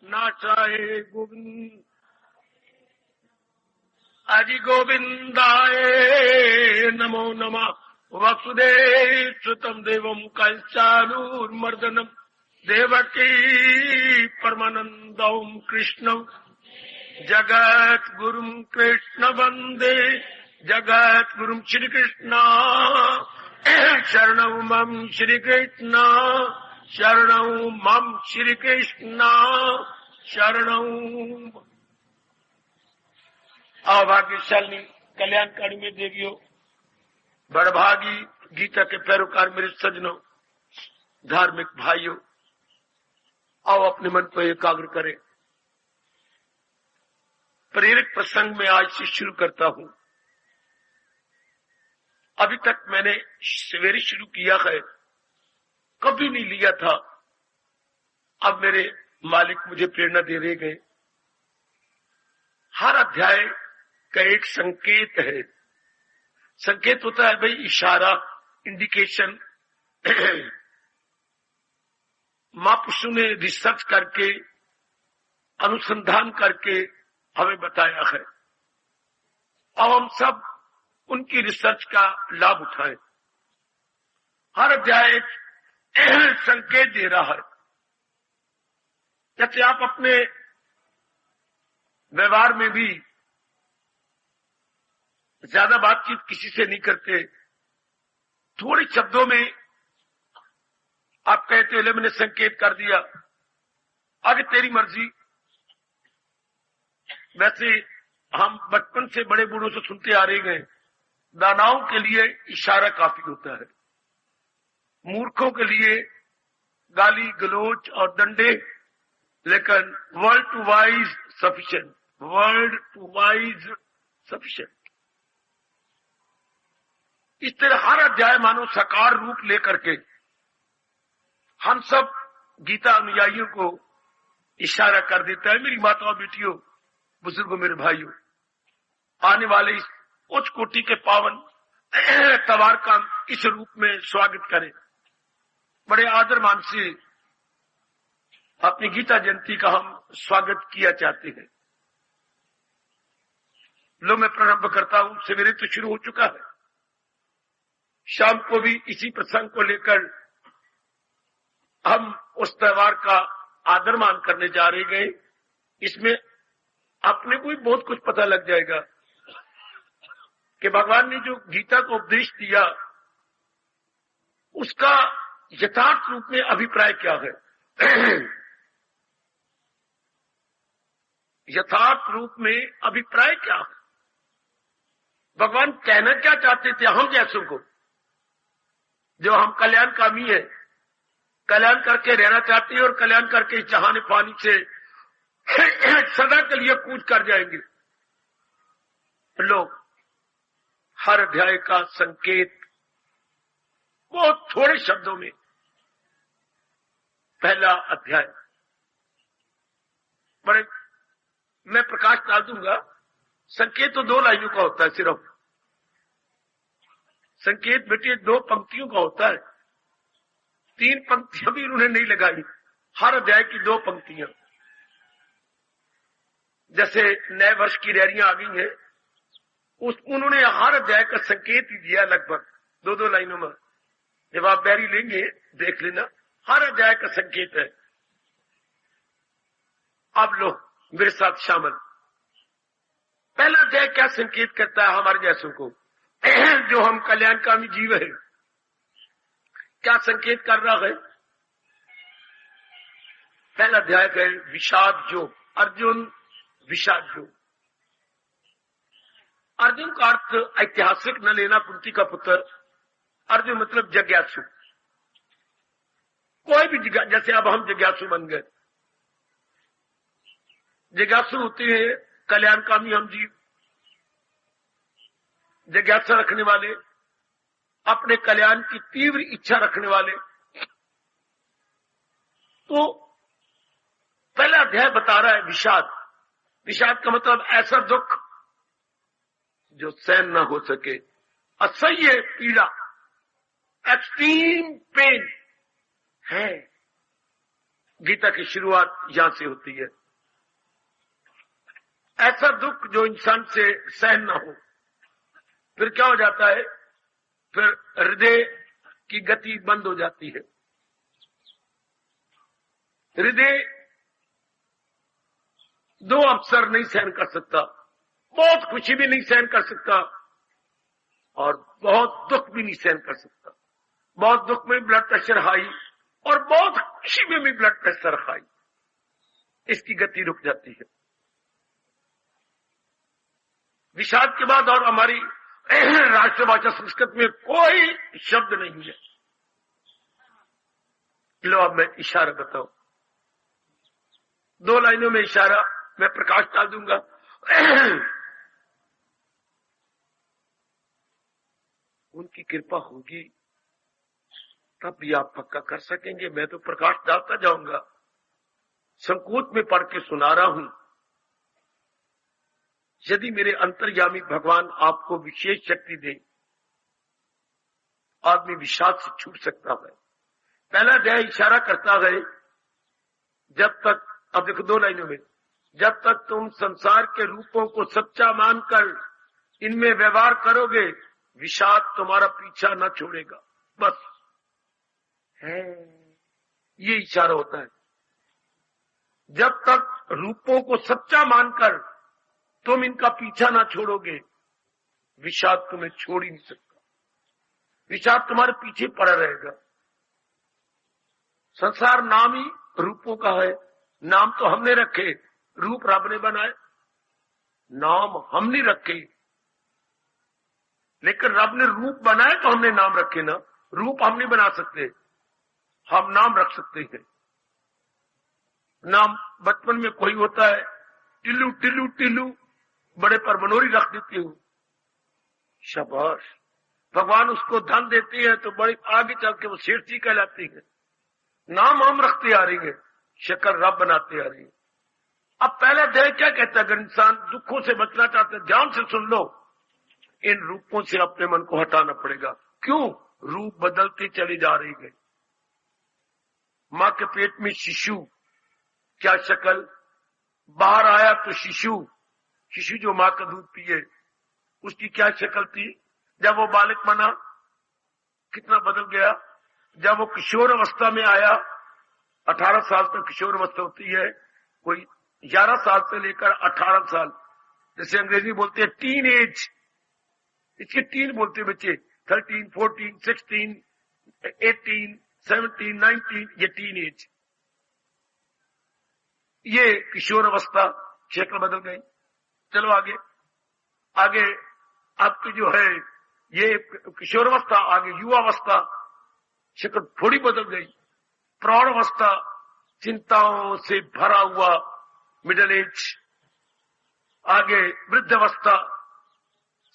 नाचाए गोविंद हरि गोविंदाय नमो नमः। वसुदेव सुतम देवम कंचानूर्मर्दनम देवकी परमानंदम कृष्णम जगत गुरुम कृष्ण वंदे जगत गुरुम श्री कृष्ण शरणं मम श्री कृष्ण शरणं मम श्री कृष्ण शरणं। अभाग्यशाली कल्याणकारी में देवियों, बड़भागी गीता के पैरोकार मेरे सज्जनों, धार्मिक भाइयों, आओ अपने मन को एकाग्र करें। प्रेरक प्रसंग में आज से शुरू करता हूं। अभी तक मैंने सवेरे शुरू किया है, कभी नहीं लिया था। अब मेरे मालिक मुझे प्रेरणा दे रहे गए। हर अध्याय का एक संकेत है। संकेत होता है भाई, इशारा, इंडिकेशन। महापुरुषों ने रिसर्च करके, अनुसंधान करके हमें बताया है। अब हम सब उनकी रिसर्च का लाभ उठाएं। हर अध्याय एक संकेत दे रहा है। जैसे आप अपने व्यवहार में भी ज्यादा बातचीत किसी से नहीं करते, थोड़े शब्दों में आप कहते हो मैंने संकेत कर दिया, आगे तेरी मर्जी। वैसे हम बचपन से बड़े बूढ़ों से सुनते आ रहे हैं, दानाओं के लिए इशारा काफी होता है, मूर्खों के लिए गाली गलोच और डंडे, लेकिन word to wise sufficient, word to wise sufficient. इस तरह हर अध्याय मानो साकार रूप लेकर के हम सब गीता अनुयायियों को इशारा कर देता है। मेरी माताओं, बेटियों, बुजुर्गों, मेरे भाइयों, आने वाले इस उच्च कोटि के पावन तवार का इस रूप में स्वागत करें। बड़े आदर मान से अपनी गीता जयंती का हम स्वागत किया चाहते हैं। लो मैं प्रारंभ करता हूं। सवेरे तो शुरू हो चुका है, शाम को भी इसी प्रसंग को लेकर हम उस त्योहार का आदर मान करने जा रहे गए। इसमें अपने को भी बहुत कुछ पता लग जाएगा कि भगवान ने जो गीता को उपदेश दिया उसका यथार्थ रूप में अभिप्राय क्या है। यथार्थ रूप में अभिप्राय क्या है, भगवान कहना क्या चाहते थे हम जैसों को, जो हम कल्याणकामी है, कल्याण करके रहना चाहते हैं और कल्याण करके जहाने पानी से सदा के लिए कूद कर जाएंगे। लोग हर अध्याय का संकेत बहुत थोड़े शब्दों में। पहला अध्याय बड़े मैं प्रकाश डाल दूंगा। संकेत तो 2 लाइनों का होता है सिर्फ। संकेत बेटे 2 पंक्तियों का होता है। 3 पंक्तियां भी उन्होंने नहीं लगाई, हर अध्याय की 2 पंक्तियां। जैसे नए वर्ष की रैलियां आ गई हैं, उन्होंने हर अध्याय का संकेत ही दिया, लगभग 2-2 लाइनों में। जब आप बैरी लेंगे देख लेना, हर अध्याय का संकेत है। अब लो मेरे साथ शामिल। पहला अध्याय क्या संकेत करता है हमारे जैसों को, जो हम कल्याणकामी जीव है, क्या संकेत कर रहा है। पहला अध्याय है विषाद योग। अर्जुन विषाद योग। अर्जुन का अर्थ ऐतिहासिक न लेना, कुंती का पुत्र। अर्जुन मतलब जिज्ञासु। कोई भी जैसे अब हम जिज्ञासु बन गए। जिज्ञासु होते हैं कल्याणकामी हम जीव, जिज्ञासा रखने वाले, अपने कल्याण की तीव्र इच्छा रखने वाले। तो पहला अध्याय बता रहा है विषाद। विषाद का मतलब ऐसा दुख जो सहन न हो सके, असह्य पीड़ा, एक्सट्रीम पेन है। गीता की शुरुआत यहां से होती है। ऐसा दुख जो इंसान से सहन न हो, फिर क्या हो जाता है? फिर हृदय की गति बंद हो जाती है। हृदय दो अवसर नहीं सहन कर सकता, बहुत खुशी भी नहीं सहन कर सकता और बहुत दुख भी नहीं सहन कर सकता। बहुत दुख में ब्लड प्रेशर हाई और बहुत खुशी में भी ब्लड प्रेशर हाई, इसकी गति रुक जाती है। विषाद के बाद और हमारी राष्ट्रभाषा संस्कृत में कोई शब्द नहीं है। लो अब मैं इशारा बताऊं, 2 लाइनों में इशारा मैं प्रकाश डाल दूंगा। उनकी कृपा होगी तब भी आप पक्का कर सकेंगे। मैं तो प्रकाश डालता जाऊंगा, संकोच में पढ़ के सुना रहा हूं। यदि मेरे अंतर्यामी भगवान आपको विशेष शक्ति दे, आदमी विषाद से छूट सकता है। पहला अध्याय इशारा करता है, जब तक, अब देखो 2 लाइनों में, जब तक तुम संसार के रूपों को सच्चा मानकर इनमें व्यवहार करोगे, विषाद तुम्हारा पीछा न छोड़ेगा। बस है, ये इशारा होता है। जब तक रूपों को सच्चा मानकर तुम इनका पीछा ना छोड़ोगे, विषाद तुम्हें छोड़ ही नहीं सकता। विषाद तुम्हारे पीछे पड़ा रहेगा। संसार नाम ही रूपों का है। नाम तो हमने रखे, रूप रब ने बनाए। नाम हम नहीं रखे, लेकिन रब ने रूप बनाए तो हमने नाम रखे ना। रूप हम नहीं बना सकते, हम नाम रख सकते हैं। नाम बचपन में कोई होता है, टिल्लू टिल्लू टिल्लू, बड़े पर मनोरी रख देती हूं, शाबाश। भगवान उसको धन देते हैं तो बड़ी आगे चल के वो सेठ जी कहलाती है। नाम हम रखते आ रही है, शक्ल रब बनाते आ रही है। अब पहले देह क्या कहता है? अगर इंसान दुखों से बचना चाहते, ध्यान से सुन लो, इन रूपों से अपने मन को हटाना पड़ेगा। क्यों? रूप बदलती चली जा रही है। मां के पेट में शिशु, क्या शक्ल, बाहर आया तो शिशु जो मां का दूध पिए, उसकी क्या शक्ल थी। जब वो बालक बना, कितना बदल गया। जब वो किशोर अवस्था में आया, 18 साल तक किशोर अवस्था होती है, कोई 11 साल से लेकर 18 साल, जैसे अंग्रेजी बोलते हैं टीन एज, इसके टीन बोलते हैं बच्चे। 13, 14, 16, 18, 17, 19, ये टीन एज, ये किशोर अवस्था, शक्ल बदल गई। चलो आगे आगे, आपकी जो है ये किशोर अवस्था, आगे युवा अवस्था, शक्ल थोड़ी बदल गई। प्रौढ़ अवस्था, चिंताओं से भरा हुआ मिडिल एज, आगे वृद्ध अवस्था,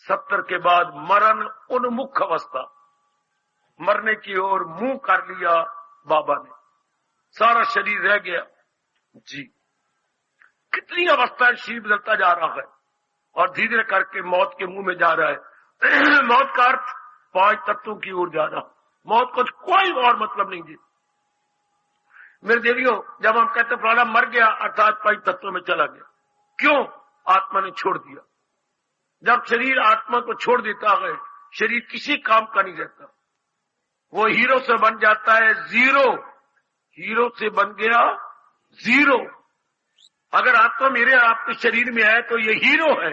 70 के बाद मरण उन्मुख अवस्था, मरने की ओर मुंह कर लिया बाबा ने, सारा शरीर रह गया जी। कितनी अवस्था शरीर बदलता जा रहा है और धीरे धीरे करके मौत के मुंह में जा रहा है। मौत का अर्थ 5 तत्वों की ओर जा रहा। मौत को कोई और मतलब नहीं जी मेरे देवियों। जब हम कहते फलाना मर गया, अर्थात 5 तत्वों में चला गया। क्यों? आत्मा ने छोड़ दिया। जब शरीर आत्मा को छोड़ देता है, शरीर किसी काम का नहीं रहता। वो हीरो से बन जाता है जीरो, हीरो से बन गया जीरो। अगर आत्मा मेरे आपके शरीर में है तो ये हीरो है।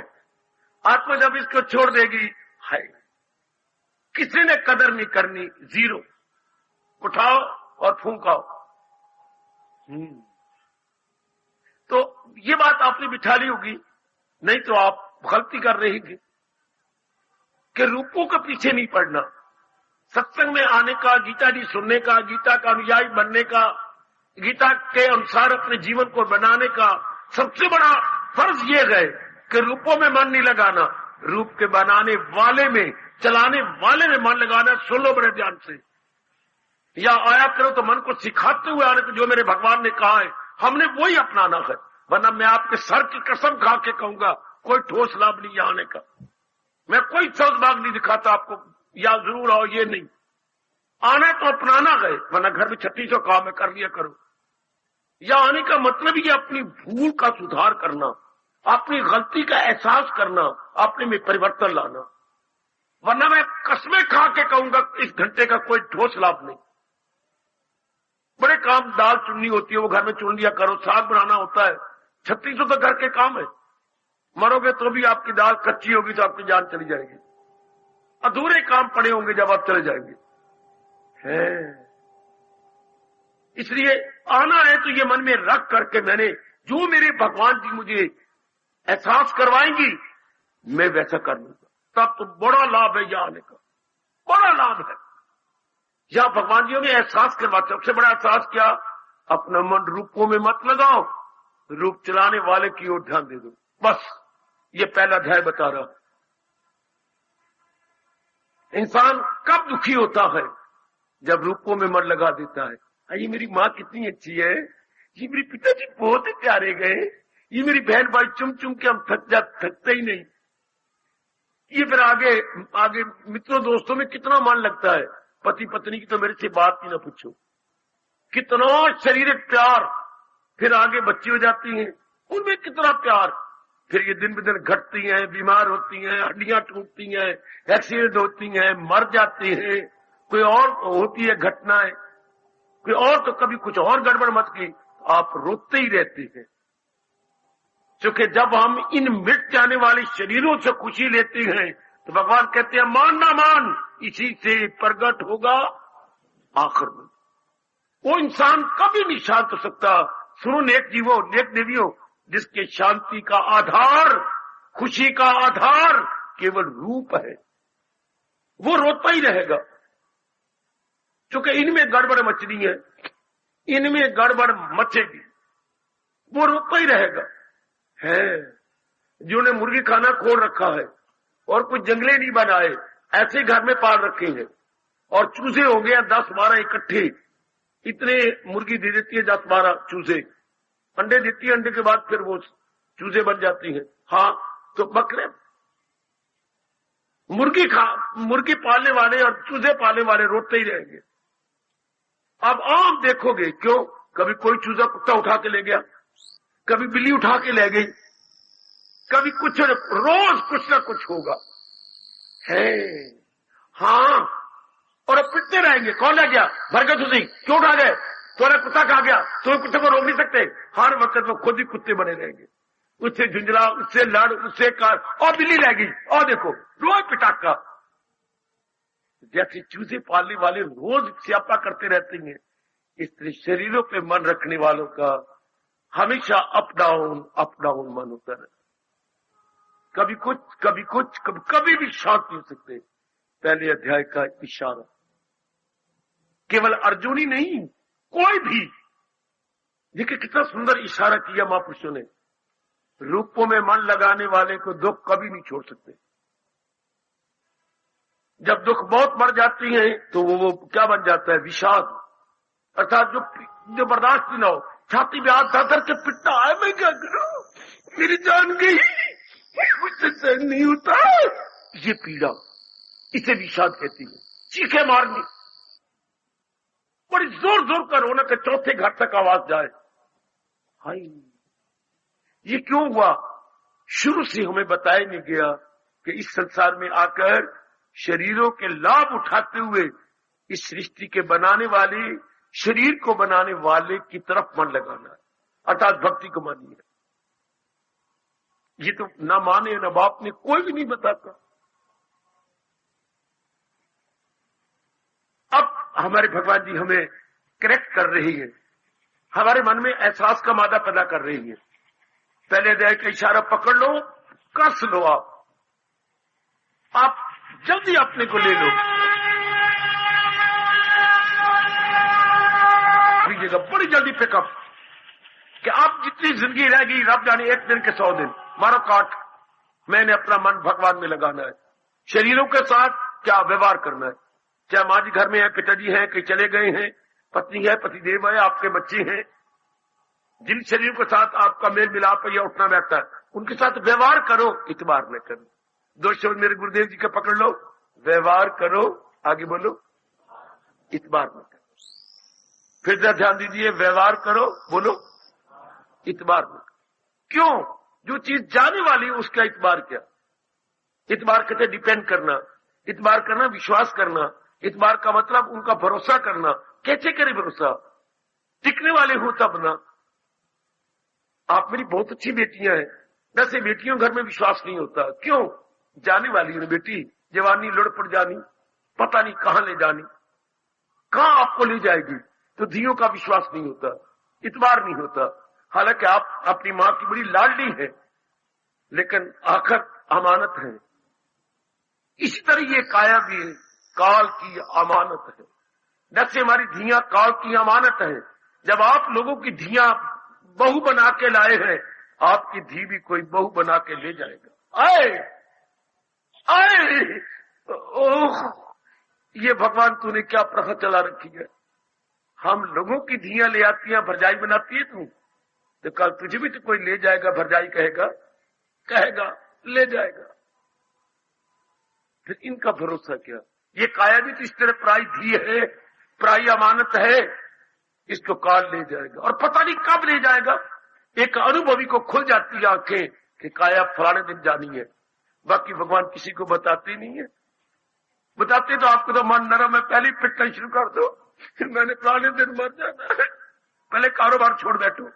आत्मा जब इसको छोड़ देगी, है किसी ने कदर नहीं करनी, जीरो। उठाओ और फूंकाओ। तो ये बात आपने बिठा ली होगी, नहीं तो आप गलती कर रही थी कि रूपों के पीछे नहीं पड़ना। सत्संग में आने का, गीता जी सुनने का, गीता का अनुयायी बनने का, गीता के अनुसार अपने जीवन को बनाने का सबसे बड़ा फर्ज ये है कि रूपों में मन नहीं लगाना, रूप के बनाने वाले में, चलाने वाले में मन लगाना। सुन लो बड़े ध्यान से, या आया करो तो मन को सिखाते हुए आने को, जो मेरे भगवान ने कहा है हमने वही अपनाना है। वरना मैं आपके सर की कसम खा के कहूंगा, कोई ठोस लाभ नहीं आने का। मैं कोई सौभाग नहीं दिखाता आपको, या जरूर आओ, ये नहीं। आना तो अपनाना है, वरना घर में 3600 काम है, कर लिया करो। यहाँ आने का मतलब ही अपनी भूल का सुधार करना, अपनी गलती का एहसास करना, अपने में परिवर्तन लाना। वरना मैं कसमें खा के कहूंगा इस घंटे का कोई ठोस लाभ नहीं। बड़े काम, दाल चुननी होती है वो घर में चुन लिया करो, साग बनाना होता है, 3600 तो घर के काम है। मरोगे तो भी आपकी दाल कच्ची होगी तो आपकी जान चली जाएगी। अधूरे काम पड़े होंगे जब आप चले जाएंगे। है इसलिए आना है तो ये मन में रख करके मैंने जो मेरे भगवान जी मुझे एहसास करवाएंगी मैं वैसा कर लूंगा। तब तो बड़ा लाभ है यहाँ आने का, बड़ा लाभ है। यहाँ भगवान जी ने एहसास करवाते, सबसे बड़ा एहसास क्या? अपना मन रूपों में मत लगाओ, रूप चलाने वाले की ओर ध्यान दे दो। बस ये पहला अध्याय बता रहा। इंसान कब दुखी होता है? जब रूपों में मन लगा देता है। ये मेरी माँ कितनी अच्छी है, ये मेरे पिताजी बहुत ही प्यारे गए, ये मेरी बहन भाई चुम चुम के हम थकते ही नहीं। ये फिर आगे मित्रों दोस्तों में कितना मन लगता है। पति पत्नी की तो मेरे से बात ही ना पूछो, कितना शारीरिक प्यार। फिर आगे बच्ची हो जाती हैं, उनमें कितना प्यार। फिर ये दिन ब दिन घटती हैं, बीमार होती हैं, हड्डियां टूटती हैं, एक्सीडेंट होती हैं, मर जाती हैं, कोई और होती है घटनाएं, कोई और तो कभी कुछ और गड़बड़ मच गई, आप रोते ही रहते हैं। क्योंकि जब हम इन मिट जाने वाले शरीरों से खुशी लेते हैं तो भगवान कहते हैं मान ना मान, इसी से प्रकट होगा आखिर में। वो इंसान कभी नहीं शांत हो सकता। सुनो नेक जीवो, नेक देवियों, जिसके शांति का आधार, खुशी का आधार केवल रूप है, वो रोता ही रहेगा। क्योंकि इनमें गड़बड़ मचनी है, इनमें गड़बड़ मचेगी, वो रोता ही रहेगा। है जिन्होंने मुर्गी खाना खोल रखा है और कुछ जंगले नहीं बनाए, ऐसे घर में पाल रखे हैं और चूजे हो गए 10-12 इकट्ठे, इतने मुर्गी दे देती है 10-12 चूजे, अंडे देती है, अंडे के बाद फिर वो चूजे बन जाती हैं। हाँ तो बकरे, मुर्गी पालने वाले और चूजे पालने वाले रोते ही रहेंगे। अब आप देखोगे क्यों, कभी कोई चूजा कुत्ता उठा के ले गया, कभी बिल्ली उठा के ले गई, कभी कुछ, रोज कुछ ना कुछ होगा। है हाँ, और अब पिटते रहेंगे, कौन ले गया, भर गए तुझे, क्यों उठा गए, तुम्हारा कुत्ता खा गया, तुम कुत्ते को रोक नहीं सकते। हर वक्त वो खुद ही कुत्ते बने रहेंगे, उससे झुंझला, उससे लड़, उससे कार, और बिल्ली रह गई, और देखो रोज पिटाका। जैसे चूजे पालने वाले रोज स्यापा करते रहते हैं, इस तरह शरीरों पे मन रखने वालों का हमेशा अप डाउन मन होता है। कभी कुछ कभी कुछ, कभी भी शांत नहीं हो सकते। पहले अध्याय का इशारा, केवल अर्जुन ही नहीं, कोई भी। देखिए कितना सुंदर इशारा किया महापुरुषों ने। रूपों में मन लगाने वाले को दुख कभी नहीं छोड़ सकते। जब दुख बहुत बढ़ जाती है तो वो क्या बन जाता है, विषाद, अर्थात जो बर्दाश्त भी ना हो, छाती में हाथ धर के पिटना है, मैं क्या करूं, मेरी जान गई, मुझसे सहन नहीं होता, ये पीड़ा, इसे विषाद कहती है। चीखे मारनी, बड़ी जोर जोर का रोना के चौथे घर तक आवाज जाए। हाय, ये क्यों हुआ? शुरू से हमें बताया नहीं गया कि इस संसार में आकर शरीरों के लाभ उठाते हुए इस सृष्टि के बनाने वाले, शरीर को बनाने वाले की तरफ मन लगाना है, अर्थात भक्ति को मानिए। ये तो ना माने ना बाप ने, कोई भी नहीं बताता। अब हमारे भगवान जी हमें करेक्ट कर रही है, हमारे मन में एहसास का मादा पैदा कर रही है। पहले अध्याय का इशारा पकड़ लो, कस लो, आप जल्दी अपने को ले लो। बड़ी जल्दी पिकअप कि आप जितनी जिंदगी रहेगी, रब जाने 1 दिन के 100 दिन, मारो काट। मैंने अपना मन भगवान में लगाना है। शरीरों के साथ क्या व्यवहार करना है, चाहे माँ जी घर में है, पिताजी हैं, कहीं चले गए हैं, पत्नी है, पतिदेव है, आपके बच्चे हैं, जिन शरीर के साथ आपका मेल मिलाप है या उठना बैठता है, उनके साथ व्यवहार करो, इतबार न करो। 2 शब्द मेरे गुरुदेव जी का पकड़ लो, व्यवहार करो, आगे बोलो, इतबार न करो। फिर ध्यान दीजिए, व्यवहार करो, बोलो इतबार नहीं। क्यों? जो चीज जाने वाली है उसका इतबार क्या? इतबार कहते डिपेंड करना, इतबार करना विश्वास करना, इतबार का मतलब उनका भरोसा करना। कैसे करे भरोसा? टिकने वाले हो तब ना। आप मेरी बहुत अच्छी बेटियां हैं, वैसे बेटियों घर में विश्वास नहीं होता। क्यों? जाने वाली है बेटी, जवानी लड़ पड़ जानी, पता नहीं कहां ले जानी, कहां आपको ले जाएगी। तो धियों का विश्वास नहीं होता, इतबार नहीं होता। हालांकि आप अपनी मां की बड़ी लाडली है, लेकिन आखिर अमानत है। इसी तरह ये काया भी काल की अमानत है। जैसे हमारी धियां काल की अमानत है। जब आप लोगों की धियां बहू बना के लाए हैं, आपकी धी भी कोई बहू बना के ले जाएगा। आए आए, ओह, ये भगवान तूने क्या प्रथा चला रखी है। हम लोगों की धियां ले आती हैं, भरजाई बनाती है तू, तो कल तुझे भी तो कोई ले जाएगा, भरजाई कहेगा ले जाएगा। फिर इनका भरोसा क्या? ये काया भी तो इस तरह पराई धी है, पराई अमानत है, इसको काल ले जाएगा और पता नहीं कब ले जाएगा। एक अनुभवी को खुल जाती है आंखें कि काया फलाने दिन जानी है, बाकी भगवान किसी को बताते नहीं है। बताते तो आपको तो मन नरम है, पहले पिटना शुरू कर दो, मैंने फलाने दिन मर जाना है, पहले कारोबार छोड़ बैठो।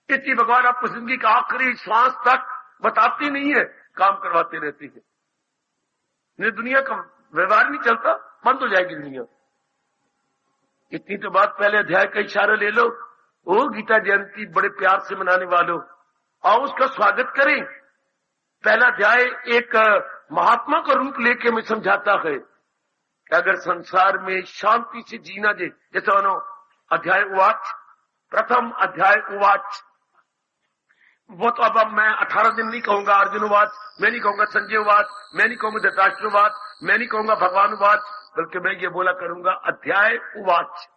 इतनी भगवान आपको जिंदगी का आखिरी श्वास तक बताती नहीं है, काम करवाते रहती है। नहीं, दुनिया का व्यवहार नहीं चलता, बंद हो जाएगी दुनिया। इतनी तो बात पहले अध्याय का इशारा ले लो। ओ गीता जयंती बड़े प्यार से मनाने वालों, आओ उसका स्वागत करें। पहला अध्याय एक महात्मा का रूप लेके मैं समझाता है कि अगर संसार में शांति से जीना जैसे मानो अध्याय उवाच, प्रथम अध्याय उवाच, वो तो अब मैं 18 दिन नहीं कहूंगा अर्जुन उवाच, मैं नहीं कहूंगा संजय उवाच, मैं नहीं कहूंगा धृतराष्ट्र उवाच, मैं नहीं कहूंगा भगवान उवाच, बल्कि मैं ये बोला करूंगा अध्याय उवाच।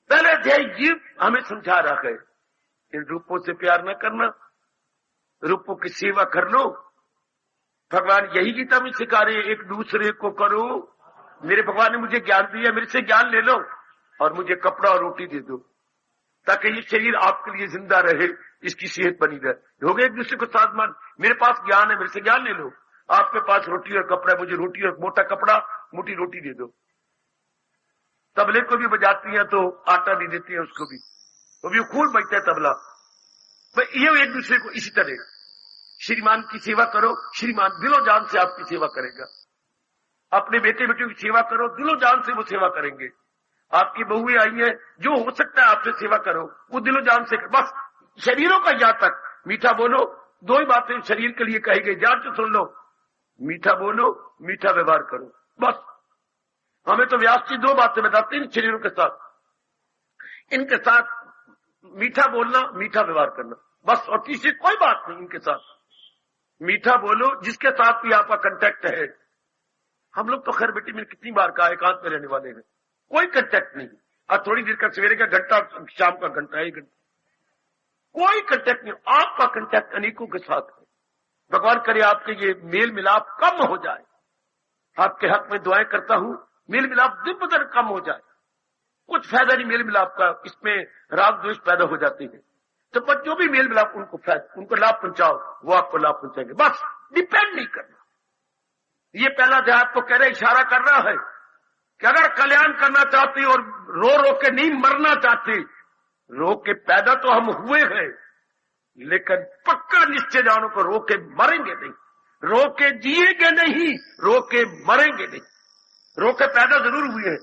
पहले अध्याय ये हमें समझा रहा है इन रूपों से प्यार न करना, रूपों की सेवा कर लो। भगवान यही गीता में सिखा रहे, एक दूसरे को करो। मेरे भगवान ने मुझे ज्ञान दिया, मेरे से ज्ञान ले लो और मुझे कपड़ा और रोटी दे दो, ताकि ये शरीर आपके लिए जिंदा रहे, इसकी सेहत बनी रहे। हो गए एक दूसरे को साथ मान, मेरे पास ज्ञान है, मेरे से ज्ञान ले लो। आपके पास रोटी और कपड़ा है, मुझे रोटी और मोटा कपड़ा, मोटी रोटी दे दो। तबले को भी बजाती हैं तो आटा भी देती है उसको भी, वो भी खूब बजता है तबला। ये एक दूसरे को इसी तरह श्रीमान की सेवा करो, श्रीमान दिलो जान से आपकी सेवा करेगा। अपने बेटे बेटियों की सेवा करो, दिलो जान से वो सेवा करेंगे। आपकी बहुएं आई हैं, जो हो सकता है आपसे सेवा करो, वो दिलो जान से करो। बस शरीरों का याद तक मीठा बोलो, दो ही बातें शरीर के लिए कही गई, ध्यान से सुन लो। मीठा बोलो, मीठा व्यवहार करो। बस हमें तो व्यास जी दो बातें बताते हैं शरीरों के साथ, इनके साथ मीठा बोलना, मीठा व्यवहार करना, बस। और तीसरी कोई बात नहीं इनके साथ। मीठा बोलो जिसके साथ भी आपका कांटेक्ट है। हम लोग तो खैर बेटी में कितनी बार कहा एकांत में रहने वाले हैं, कोई कांटेक्ट नहीं। और थोड़ी देर का सवेरे का घंटा, शाम का घंटा, 1 घंटा, कोई कांटेक्ट नहीं। आपका कांटेक्ट अनेकों के साथ है। भगवान करे आपके ये मेल मिलाप कम हो जाए। आपके हक में दुआएं करता हूं, मेल मिलाप दिन ब दिन कम हो जाए। कुछ फायदा नहीं मेल मिलाप का, इसमें राग द्वेष पैदा हो जाते हैं। तो बस जो भी मेल मिलाप उनको लाभ पहुंचाओ, वो आपको लाभ पहुंचाएंगे। बस डिपेंड नहीं करना। ये पहला अध्याय आपको कह रहे, इशारा कर रहा है कि अगर कल्याण करना चाहते और रो रो के नहीं मरना चाहते, रो के पैदा तो हम हुए हैं, लेकिन पक्का निश्चय जानो को रो के मरेंगे नहीं, रो के जिएंगे नहीं, रो के मरेंगे नहीं। रो के पैदा जरूर हुए हैं,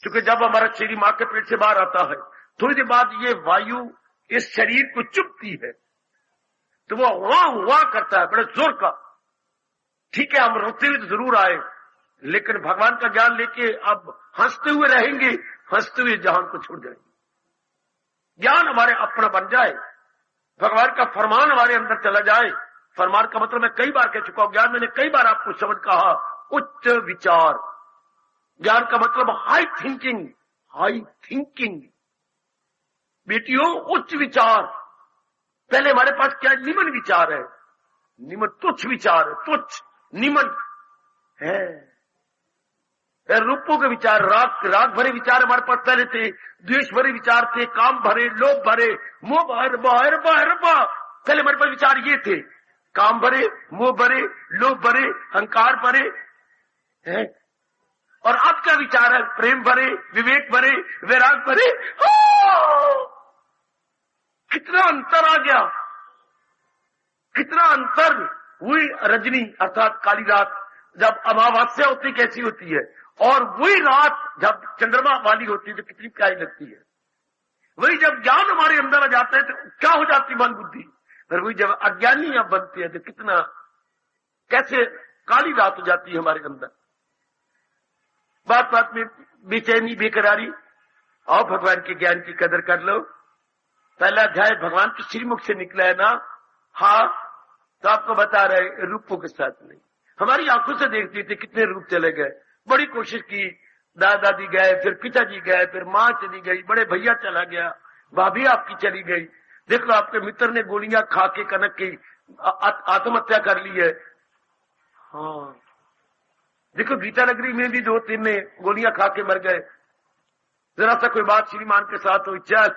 क्योंकि जब हमारा शरीर मां के पेट से बाहर आता है, थोड़ी देर बाद ये वायु इस शरीर को चुभती है, तो वो हुआ करता है बड़े जोर का। ठीक है, हम रोते हुए तो जरूर आए, लेकिन भगवान का ज्ञान लेके अब हंसते हुए रहेंगे, हंसते हुए जहान को छोड़ जाएंगे। ज्ञान हमारे अपना बन जाए, भगवान का फरमान हमारे अंदर चला जाए। फरमान का मतलब मैं कई बार कह चुका हूं, ज्ञान मैंने कई बार आपको शब्द कहा, उच्च विचार। ज्ञान का मतलब हाई थिंकिंग, हाई थिंकिंग। बेटियों, उच्च विचार। पहले हमारे पास क्या निमन विचार है, निमन तुच्छ विचार है, तुच्छ निमन है। रूपों के विचार, राग भरे विचार हमारे पास पहले थे, द्वेष भरे विचार थे, काम भरे, लोभ भरे, मोह भरे, पहले हमारे पास विचार ये थे, काम भरे, मोह भरे, लोभ भरे, अहंकार भरे है। और अब क्या विचार है? प्रेम भरे, विवेक भरे, वैराग भरे। कितना अंतर आ गया, कितना अंतर हुई। रजनी अर्थात काली रात जब अमावस्या होती कैसी होती है, और वही रात जब चंद्रमा वाली होती है तो कितनी प्यारी लगती है। वही जब ज्ञान हमारे अंदर आ जाता है तो क्या हो जाती मन बुद्धि, फिर वही जब अज्ञानी आप बनते हैं तो कितना कैसे काली रात हो जाती है हमारे अंदर। बात बात में बेचैनी, बेकरारी। आओ भगवान के ज्ञान की कदर कर लो। पहला अध्याय भगवान के श्रीमुख से निकला है ना। हाँ, तो आपको बता रहे रूपों के साथ नहीं। हमारी आंखों से देखते थे कितने रूप चले गए। बड़ी कोशिश की, दादा दादी गए, फिर पिताजी गए, फिर माँ चली गई, बड़े भैया चला गया, भाभी आपकी चली गई। देख लो आपके मित्र ने गोलियां खा के कनक की आत्महत्या कर ली है। हाँ, देखो गीता नगरी में भी 2-3 ने गोलियां खा के मर गए। जरा सा कोई बात श्रीमान के साथ हुई, चल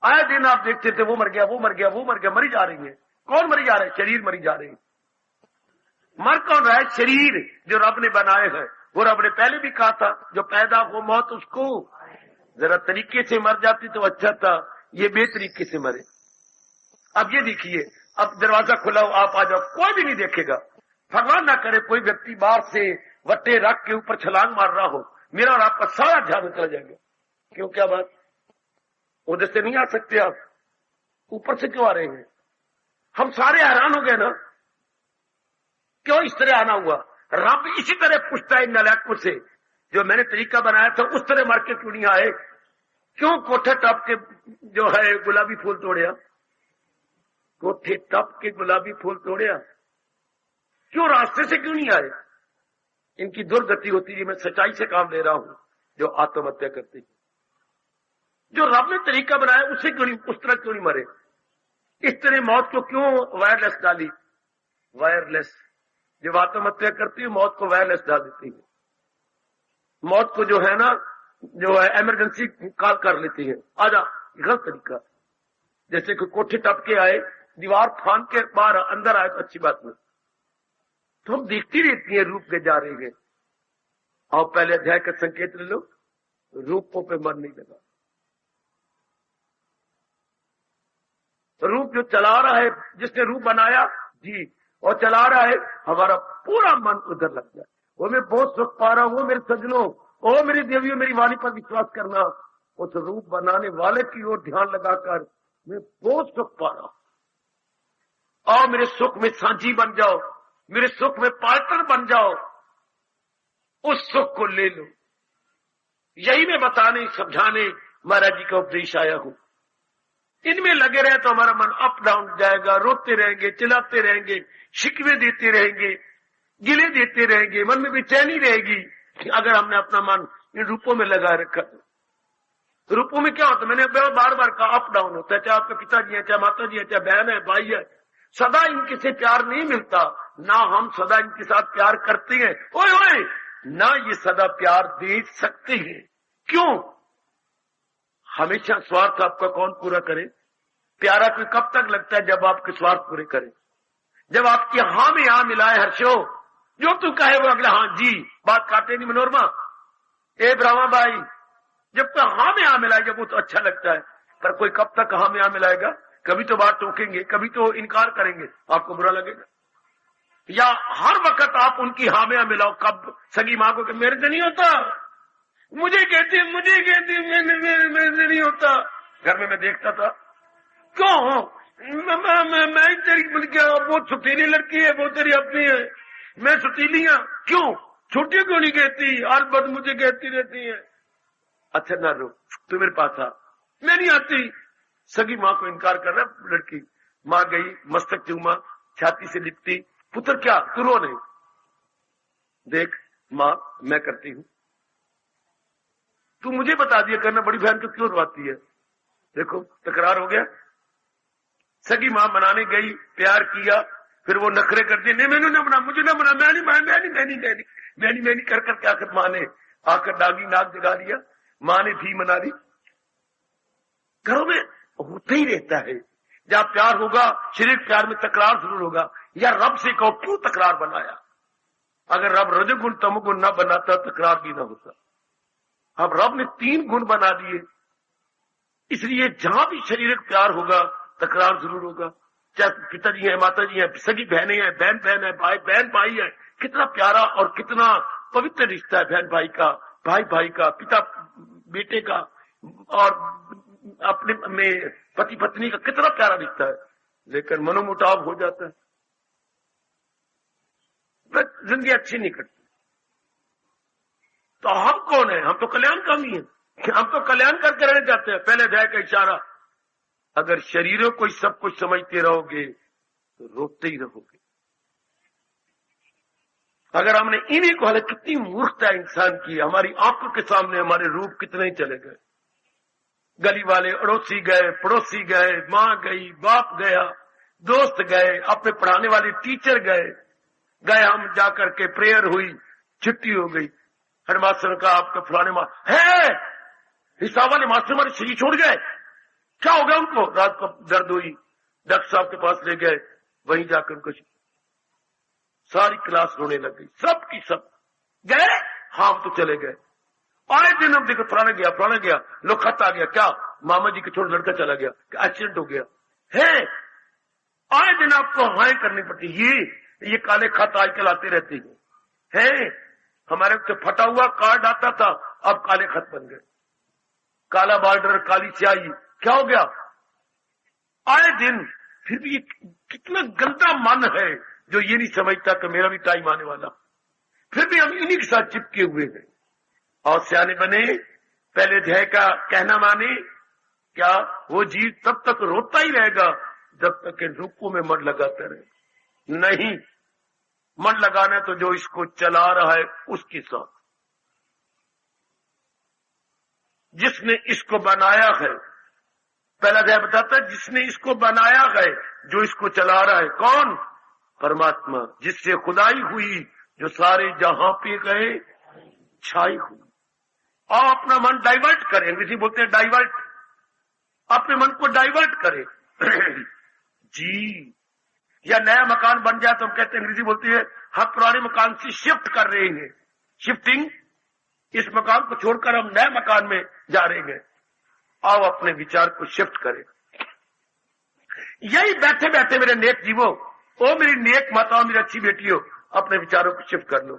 आए दिन आप देखते थे वो मर गया, वो मर गया, वो मर गया, मरी जा रही है। कौन मरी जा रहे हैं? शरीर मरी जा रहे हैं। मर कौन रहा है? शरीर जो रब ने बनाए हैं। वो रब ने पहले भी कहा था जो पैदा हो मौत उसको। जरा तरीके से मर जाती तो अच्छा था, ये बेतरीके से मरे। अब ये देखिए, अब दरवाजा खुला हो, आप आ जाओ, कोई भी नहीं देखेगा। भगवान ना करे कोई व्यक्ति बाहर से वट्टे रख के ऊपर छलांग मार रहा हो, मेरा और आपका सारा ध्यान चला जाएगा। क्यों, क्या बात? उधर से नहीं आ सकते आप, ऊपर से क्यों आ रहे हैं? हम सारे हैरान हो गए ना, क्यों इस तरह आना हुआ? रब इसी तरह पूछता है नालायकों से, जो मैंने तरीका बनाया था उस तरह मर के क्यों नहीं आए? क्यों कोठे टप के जो है गुलाबी फूल तोड़िया? कोठे टप के गुलाबी फूल तोड़िया क्यों? रास्ते से क्यों नहीं आए? इनकी दुर्गति होती है। मैं सच्चाई से काम ले रहा हूं। जो आत्महत्या करते हैं, जो रब ने तरीका बनाया उसे क्यों नहीं, उस तरह क्यों नहीं मरे? इस तरह मौत को क्यों वायरलेस डाली? वायरलेस जब आत्महत्या करती है मौत को वायरलेस डाल देती है। मौत को जो है ना, जो है इमरजेंसी कॉल कर लेती है, आजा। गलत तरीका। जैसे कि कोठे टप के आए, दीवार फांद के बाहर अंदर आए तो अच्छी बात नहीं। तो हम देखती रहती है रूप के जा रहे हैं। और पहले अध्याय का संकेत ले लो, रूपों पे मन नहीं लगा। रूप जो चला रहा है, जिसने रूप बनाया जी, और चला रहा है, हमारा पूरा मन उधर लग जाए। वो मैं बहुत सुख पा रहा हूं। वो मेरे सजनों, ओ मेरी देवियों, मेरी वाणी पर विश्वास करना। उस रूप बनाने वाले की ओर ध्यान लगाकर मैं बहुत सुख पा रहा हूं। और मेरे सुख में साझी बन जाओ, मेरे सुख में पार्टनर बन जाओ, उस सुख को ले लो। यही मैं बताने, समझाने महाराज जी का उपदेश आया हूं। इनमें लगे रहे तो हमारा मन अप डाउन जाएगा, रोते रहेंगे, चिल्लाते रहेंगे, शिकवे देते रहेंगे, गिले देते रहेंगे, मन में बेचैनी रहेगी। अगर हमने अपना मन इन रूपों में लगा रखा तो रूपों में क्या होता है? मैंने बार बार कहा, अप डाउन होता है। चाहे आपके पिताजी है, चाहे माता जी है, चाहे बहन है, भाई है, सदा इनके से प्यार नहीं मिलता। ना हम सदा इनके साथ प्यार करते हैं, ओए ओए, ना ये सदा प्यार दे सकते हैं। क्यों? हमेशा स्वार्थ आपका कौन पूरा करे? प्यारा कोई कब तक लगता है? जब आपके स्वार्थ पूरे करे, जब आपकी हाँ में हाँ मिलाए। हर्षो, जो तू कहे वो अगला हाँ जी, बात काटे नहीं। मनोरमा, ए ब्राह्मा भाई, जब तो हाँ में हाँ मिलाएगा वो तो अच्छा लगता है। पर कोई कब तक हाँ में हाँ मिलाएगा? कभी तो बात टोकेंगे, कभी तो इनकार करेंगे, आपको बुरा लगेगा। या हर वक्त आप उनकी हाँ में हाँ मिलाओ। कब सगी माँ को मेरे से नहीं होता, मुझे कहती, मेरे नहीं होता। घर में मैं देखता था, क्यों मैं तेरी वो सुतीली लड़की है, वो तेरी अपनी है, मैं सुतीली हूं, क्यों? छोटी क्यों नहीं कहती? हर बात मुझे कहती रहती है। अच्छा ना रो, तू मेरे पास आ। मैं नहीं आती। सगी माँ को इनकार कर रहा लड़की। माँ गई, मस्तक चूमा, छाती से लिपटी, पुत्र क्या तू रो नहीं? देख माँ, मैं करती हूँ, तू मुझे बता दिया करना, बड़ी बहन को क्यों रोती है? देखो तकरार हो गया। सगी माँ मनाने गई, प्यार किया, फिर वो नखरे कर दिए, नहीं मैंने ना बना, मुझे ना बना, मैं नहीं, मैनी कर करके आकर माँ ने आकर नागी नाग जगा दिया, माँ ने भी मना दी। घरों में होता ही रहता है, जहां प्यार होगा शरीर प्यार में तकरार जरूर होगा। या रब से कहो क्यों तकरार बनाया? अगर रब रजोगुण तमोगुण ना बनाता तकरार भी ना होता। अब रब ने 3 गुण बना दिए, इसलिए जहां भी शारीरिक प्यार होगा तकरार जरूर होगा। चाहे पिताजी है, माताजी है, सगी बहनें हैं, बहन बहन है, भाई बहन भाई है, कितना प्यारा और कितना पवित्र रिश्ता है बहन भाई का, भाई भाई का, पिता बेटे का, और अपने में पति पत्नी का कितना प्यारा रिश्ता है। लेकिन मनोमुटाव हो जाता है, जिंदगी अच्छी नहीं कटती। तो हम कौन है? हम तो कल्याणकामी हैं, हम तो कल्याण करके रहना चाहते हैं। पहले अध्याय का इशारा, अगर शरीरों को सब कुछ समझते रहोगे तो रोते ही रहोगे। अगर हमने इन्हीं को, हालांकि कितनी मूर्खता है इंसान की, हमारी आंखों के सामने हमारे रूप कितने ही चले गए। गली वाले अड़ोसी गए, पड़ोसी गए, माँ गई, बाप गया, दोस्त गए, अपने पढ़ाने वाले टीचर गए, हम जाकर के प्रेयर हुई, छुट्टी हो गई, हेडमास्टर का आपका फलाने माँ है, हिसाब वाले मास्टर हमारे शरीर छोड़ गए, क्या हो गया उनको? रात को दर्द हुई, डॉक्टर साहब के पास ले गए, वहीं जाकर उनको सारी क्लास रोने लग गई, सब की सब गए, हाँ तो चले गए। आए दिन हम देखो फलाना गया, लोग खत आ गया, क्या मामा जी के छोड़ लड़का चला गया, एक्सीडेंट हो गया है। आए दिन आपको हाय करनी पड़ती। ये काले खत आजकल आते रहते हैं। हमारे तो फटा हुआ कार्ड आता था, अब काले खत बन गए, काला बॉर्डर, काली स्याही, क्या हो गया? आए दिन। फिर भी कितना गंदा मन है जो ये नहीं समझता कि मेरा भी टाइम आने वाला। फिर भी हम इन्हीं के साथ चिपके हुए हैं। और सियाने बने, पहले अध्याय का कहना माने, क्या वो जीव तब तक रोता ही रहेगा जब तक इन रुकों में मन लगाता रहे। नहीं, मन लगाना तो जो इसको चला रहा है उसके साथ, जिसने इसको बनाया है। पहला अध्याय बताता है जिसने इसको बनाया है, जो इसको चला रहा है कौन? परमात्मा, जिससे खुदाई हुई, जो सारे जहां पे गए छाई हुई। और अपना मन डाइवर्ट करे, अंग्रेजी बोलते हैं डाइवर्ट, अपने मन को डाइवर्ट करे जी। या नया मकान बन जाए तो हम कहते हैं, अंग्रेजी बोलते हैं हम पुराने मकान से शिफ्ट कर रहे हैं, शिफ्टिंग। इस मकान को छोड़कर हम नए मकान में जा रहे हैं। आओ अपने विचार को शिफ्ट करें। यही बैठे बैठे मेरे नेक जीवो, ओ मेरी नेक माताओं, मेरी अच्छी बेटियों, अपने विचारों को शिफ्ट कर लो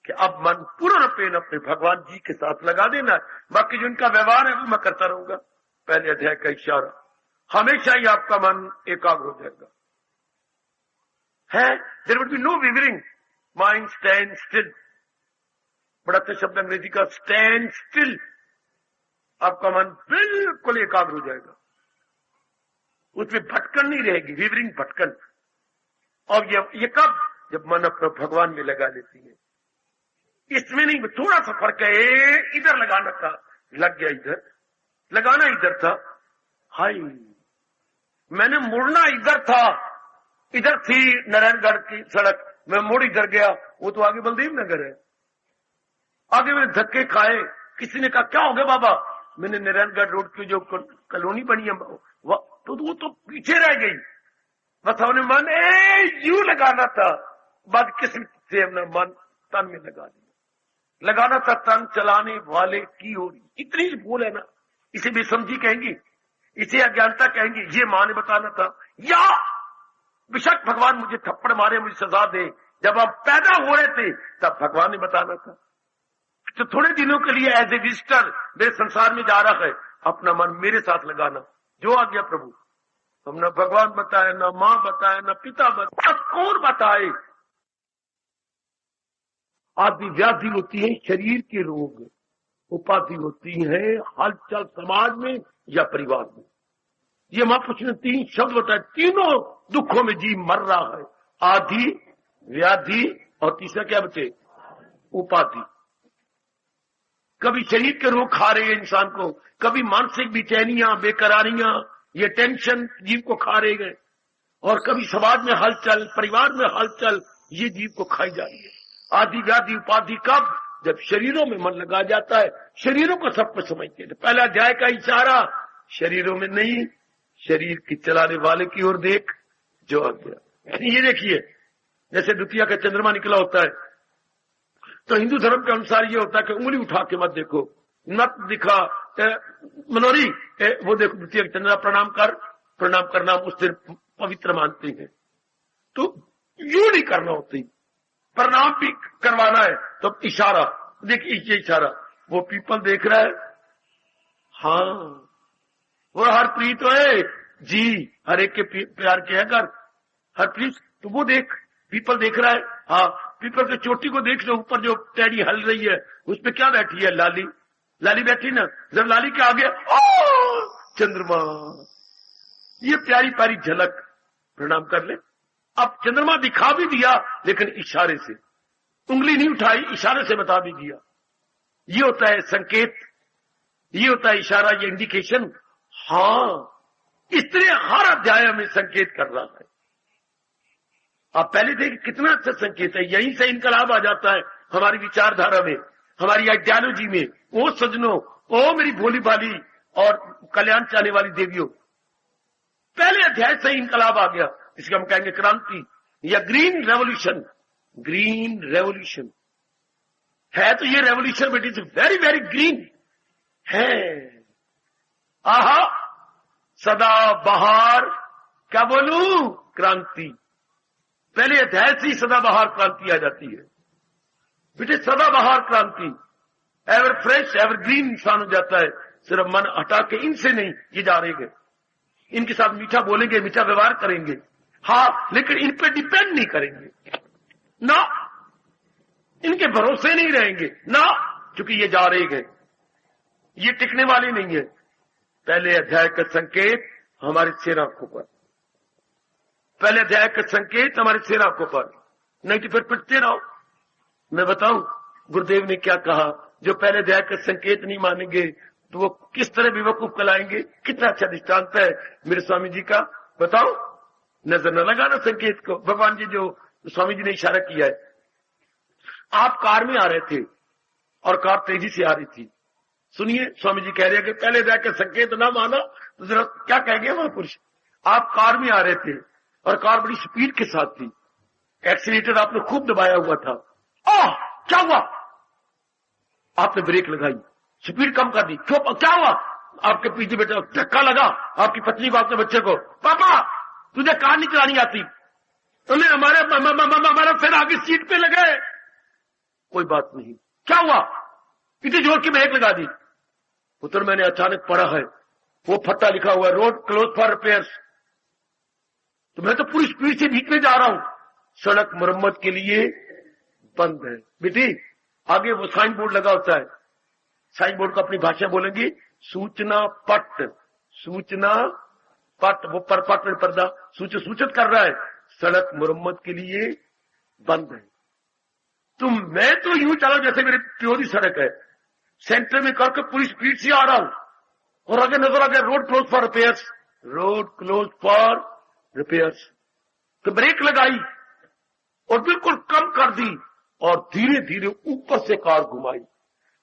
कि अब मन पूर्ण पेन अपने भगवान जी के साथ लगा देना। बाकी जो इनका व्यवहार है वो मैं करता रहूंगा। पहले अध्याय का इशारा, हमेशा ही आपका मन एकाग्र हो जाएगा। है there would be no wavering, mind stand still. बड़ा अच्छा शब्द अंग्रेजी का, स्टैंड स्टिल। आपका मन बिल्कुल एकाग्र हो जाएगा, उसमें भटकन नहीं रहेगी, विवरिंग भटकन। और ये कब? जब मन अपना भगवान में लगा लेती है। इसमें नहीं, थोड़ा सा फर्क है, इधर लगाना था, लग गया इधर, लगाना इधर था। हाय, मैंने मुड़ना इधर था, इधर थी नारायणगढ़ की सड़क, मैं मुड़ इधर गया, वो तो आगे बलदेव नगर है। आगे मैंने धक्के खाए, किसी ने कहा क्या हो गया बाबा? मैंने नारायणगढ़ रोड की जो कॉलोनी बनी है तो वो तो पीछे रह गई। बस हमने मन यू लगाना था, बाद किस्मत से हमने मन तन में लगा दिया। लगाना था तन चलाने वाले की ओर। इतनी भूल है ना, इसे बेसमझी कहेंगी, इसे अज्ञानता कहेंगी। ये माँ ने बताना था, या बेशक भगवान मुझे थप्पड़ मारे, मुझे सजा दे, जब आप पैदा हो रहे थे तब भगवान ने बताना था। तो थोड़े दिनों के लिए एज ए विजिटर मेरे संसार में जा रहा है, अपना मन मेरे साथ लगाना। जो आ गया प्रभु, हमने भगवान बताया, ना माँ बताया, ना पिता बताया, कौन बताए? आदि व्याधि होती है शरीर के रोग, उपाधि होती है हलचल समाज में या परिवार में। ये महापुरुष ने 3 शब्द बताए, तीनों दुखों में जीव मर रहा है, आदि, व्याधि और तीसरा क्या बचे? उपाधि। कभी शरीर के रोग खा रहे हैं इंसान को, कभी मानसिक बेचैनियां, बेकरारियां, ये टेंशन जीव को खा रहे हैं, और कभी समाज में हलचल, परिवार में हलचल, ये जीव को खाई जा रही है। आदि व्याधि उपाधि कब? जब शरीरों में मन लगा जाता है, शरीरों को सब कुछ समझते हैं। पहला अध्याय का इशारा शरीरों में नहीं, शरीर की चलाने वाले की ओर देख जो आज्ञा। ये देखिए, जैसे द्वितीया का चंद्रमा निकला होता है तो हिंदू धर्म के अनुसार ये होता है कि उंगली उठा के मत देखो, नत दिखा मनोरी वो देखो द्वितीय चंद्रमा, प्रणाम करना उस दिन पवित्र मानते हैं। तो यूं नहीं करना होती, प्रणाम भी करवाना है तो इशारा देखिए, ये इशारा वो पीपल देख रहा है, हाँ वो हरप्रीत है जी, हर एक के प्यार के है घर, हरप्रीत तो वो देख पीपल देख रहा है, हाँ पीपल की चोटी को देख लो, ऊपर जो टहनी हल रही है उसपे क्या बैठी है? लाली, लाली बैठी ना, जब लाली के आगे चंद्रमा, ये प्यारी प्यारी झलक, प्रणाम कर ले। अब चंद्रमा दिखा भी दिया लेकिन इशारे से, उंगली नहीं उठाई, इशारे से बता भी दिया। ये होता है संकेत, ये होता है इशारा, ये इंडिकेशन। हाँ, इस तरह हर अध्याय में संकेत कर रहा है। आप पहले देखिए कितना अच्छा संकेत है, यहीं से इनकलाब आ जाता है हमारी विचारधारा में, हमारी आइडियोलॉजी में। ओ सजनों, ओ मेरी भोली भाली और कल्याण चाहने वाली देवियों, पहले अध्याय से इनकलाब आ गया, इसको हम कहेंगे क्रांति या ग्रीन रेवोल्यूशन। ग्रीन रेवोल्यूशन है तो ये revolution but is very very green है। आहा, सदा बहार, क्या बोलूं, क्रांति। पहले अध्याय से ही सदा बहार क्रांति आ जाती है बेटे, सदा बहार क्रांति, एवर फ्रेश एवर ग्रीन इंसान हो जाता है। सिर्फ मन हटा के इनसे नहीं, ये जा रहे, इनके साथ मीठा बोलेंगे, मीठा व्यवहार करेंगे, हाँ, लेकिन इन पे डिपेंड नहीं करेंगे ना, इनके भरोसे नहीं रहेंगे ना, क्योंकि ये जा रहे हैं, ये टिकने वाले नहीं है। पहले अध्याय का संकेत हमारे सिर आंखों पर, पहले अध्याय का संकेत हमारे सिर आंखों पर, नहीं तो फिर पिटते रहो। मैं बताऊं गुरुदेव ने क्या कहा, जो पहले अध्याय का संकेत नहीं मानेंगे तो वो किस तरह बेवकूफ कहलाएंगे। कितना अच्छा दृष्टांत है मेरे स्वामी जी का, बताओ, नजर न लगाना संकेत को। भगवान जी जो स्वामी जी ने इशारा किया है, आप कार में आ रहे थे और कार तेजी से आ रही थी, सुनिए स्वामी जी कह रहे हैं कि पहले अध्याय का संकेत ना माना तो जरा क्या कहेंगे महापुरुष। आप कार में आ रहे थे और कार बड़ी स्पीड के साथ थी, एक्सीलेटर आपने खूब दबाया हुआ था, क्या हुआ? आपने ब्रेक लगाई, स्पीड कम कर दी, क्यों, क्या हुआ? आपके पीछे बेटा धक्का लगा, आपकी पत्नी को, आपके बच्चे को, पापा तुझे कार नहीं चलानी आती, तुमने हमारा फिर आगे सीट पे लगे। कोई बात नहीं, क्या हुआ? इतनी जोर की ब्रेक लगा दी। पुत्र मैंने अचानक पढ़ा है वो फट्टा लिखा हुआ है, रोड क्लोज फॉर रिपेयर्स, तो मैं तो पूरी स्पीड से बीच में जा रहा हूं, सड़क मरम्मत के लिए बंद है। बेटी आगे वो साइन बोर्ड लगा होता है, साइन बोर्ड को अपनी भाषा बोलेंगी सूचना पट, सूचना पट, वो पर पट में पर्दा सूचित कर रहा है सड़क मरम्मत के लिए बंद है। तो मैं तो यूं चला जैसे मेरी प्योरी सड़क है, सेंटर में करके पूरी स्पीड से आ रहा हूं, और आगे नजर आ गया road close for repairs, road close for repairs. तो ब्रेक लगाई और बिल्कुल कम कर दी और धीरे धीरे ऊपर से कार घुमाई,